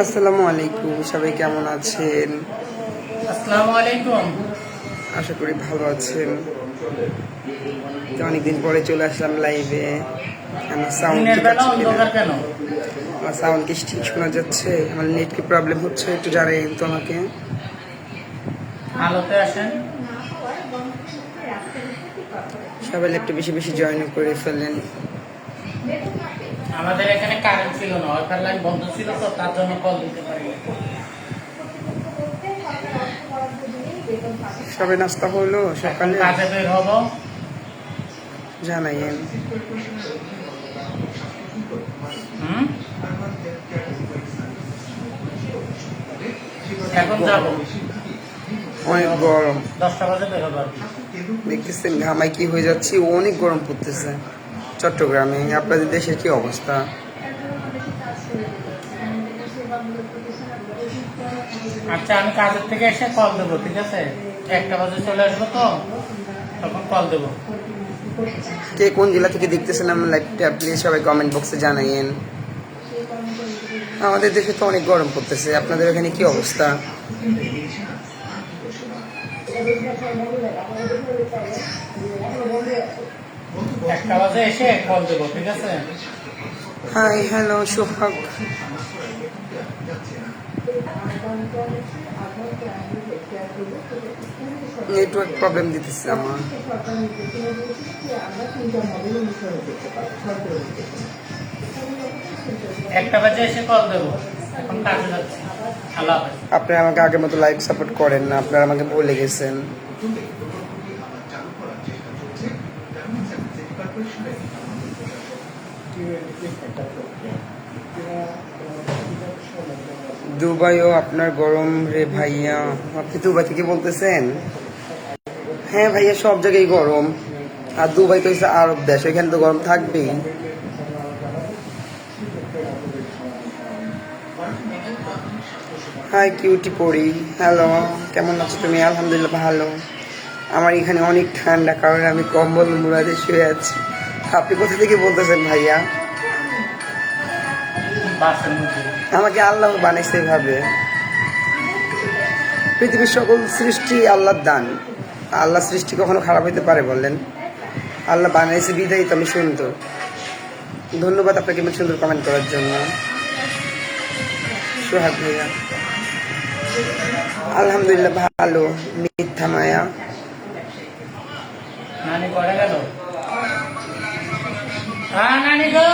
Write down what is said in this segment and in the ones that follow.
আসসালামু আলাইকুম, সবাই কেমন আছেন? আসসালামু আলাইকুম। আশা করি ভালো আছেন। তো অনেকদিন পরে চলে আসলাম লাইভে। আমার সাউন্ড দিনের ঠিক বেলা আছে কিনা? অন্ধকার কেন? আমার সাউন্ড কি ঠিক শোনা যাচ্ছে? আমার নেট কি প্রবলেম হচ্ছে একটু জানাইন তো আমাকে। আলোতে আসেন। সবাই একটু বেশি বেশি জয়েন করে ফেলেন। আমাদের এখানে কারেন্ট ছিল না, ওয়াইফাই লাইন বন্ধ ছিল, তো তার জন্য কল দিতে পারি। সবাই নাস্তা হলো এখন সকালে? কাজে বের হব। জানাইন। হুম, এখন যাব। অনেক গরম 10টা বাজে বের হবো আর কি। দেখতেছেন, ঘামাই কি হয়ে যাচ্ছি। অনেক গরম পড়তেছে চট্টগ্রামে। আপনাদের দেশের কি অবস্থা? আচ্ছা, আমি কাজের থেকে এসে কল দেবো, ঠিক আছে? 1টা বাজে চলে আসবো, তো তখন কল দেবো। কে কোন জেলা থেকে দেখতেছেন আমার লাইভটা প্লিজ সবাই কমেন্ট বক্সে জানাইয়েন। আমাদের দেশে তো অনেক গরম পড়তেছে, আপনাদের ওখানে কি অবস্থা? একটা বাজে এসে কল দেবো, ঠিক আছে? হাই, হ্যালো সোহাগ। নেটওয়ার্ক প্রবলেম দিতেছে আমার। 1টা বাজে এসে কল দেবো। এখন কাজে যাচ্ছি। আল্লাহ হাফেজ। আপনারা আমাকে আগের মতো লাইভ সাপোর্ট করেন না, আপনারা আমাকে ভুলে গেছেন। দুবাইও আপনার গরম রে ভাইয়া? আপনি দুবাই থেকে বলতেছেন? হ্যাঁ ভাইয়া, সব জায়গায় গরম। আর দুবাই তো হচ্ছে আরব দেশ, এখানে তো গরম থাকবেই। হাই কিউটি পড়ি, হ্যালো, কেমন আছো তুমি? আলহামদুলিল্লাহ ভালো। আমার এখানে অনেক ঠান্ডা, কারণ আমি কম্বল মুড়াতে শুয়ে আছি। আপনি কোথা থেকে বলতেছেন ভাইয়া? বাসের মধ্যে। আমাকে আল্লাহ বানাইছে এভাবে। পৃথিবীর সকল সৃষ্টি আল্লাহর দান। আল্লাহ সৃষ্টি কখনো খারাপ হইতে পারে বললেন? আল্লাহ বানাইছে বিদায়ী তো আমি সুন্দর। ধন্যবাদ আপনাকে এমন সুন্দর কমেন্ট করার জন্য সোহাগ ভাইয়া। আলহামদুলিল্লাহ ভালো। মিথ্যা মায়া। নানি করে গেল। নানি গো।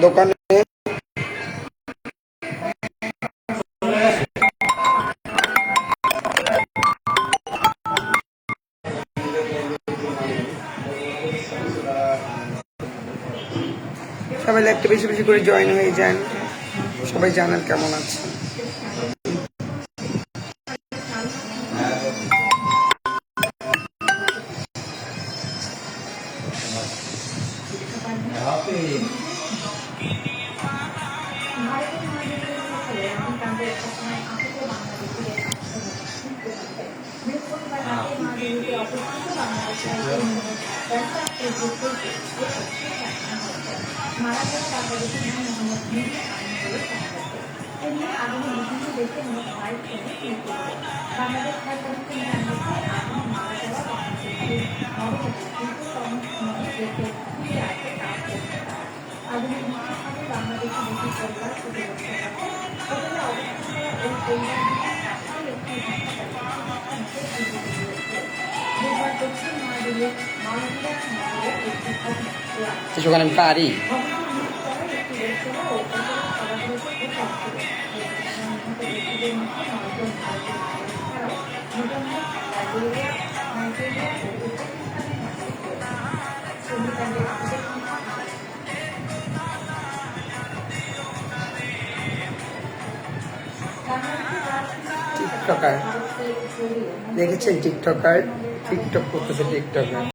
দোকানে সবাই একটু বেশি বেশি করে জয়েন হয়ে যান, সবাই জানান কেমন আছে। সেখানে আমি পারি। টিকটকার দেখেছেন? টিকটকার টিকটক করতেছে টিকটকার।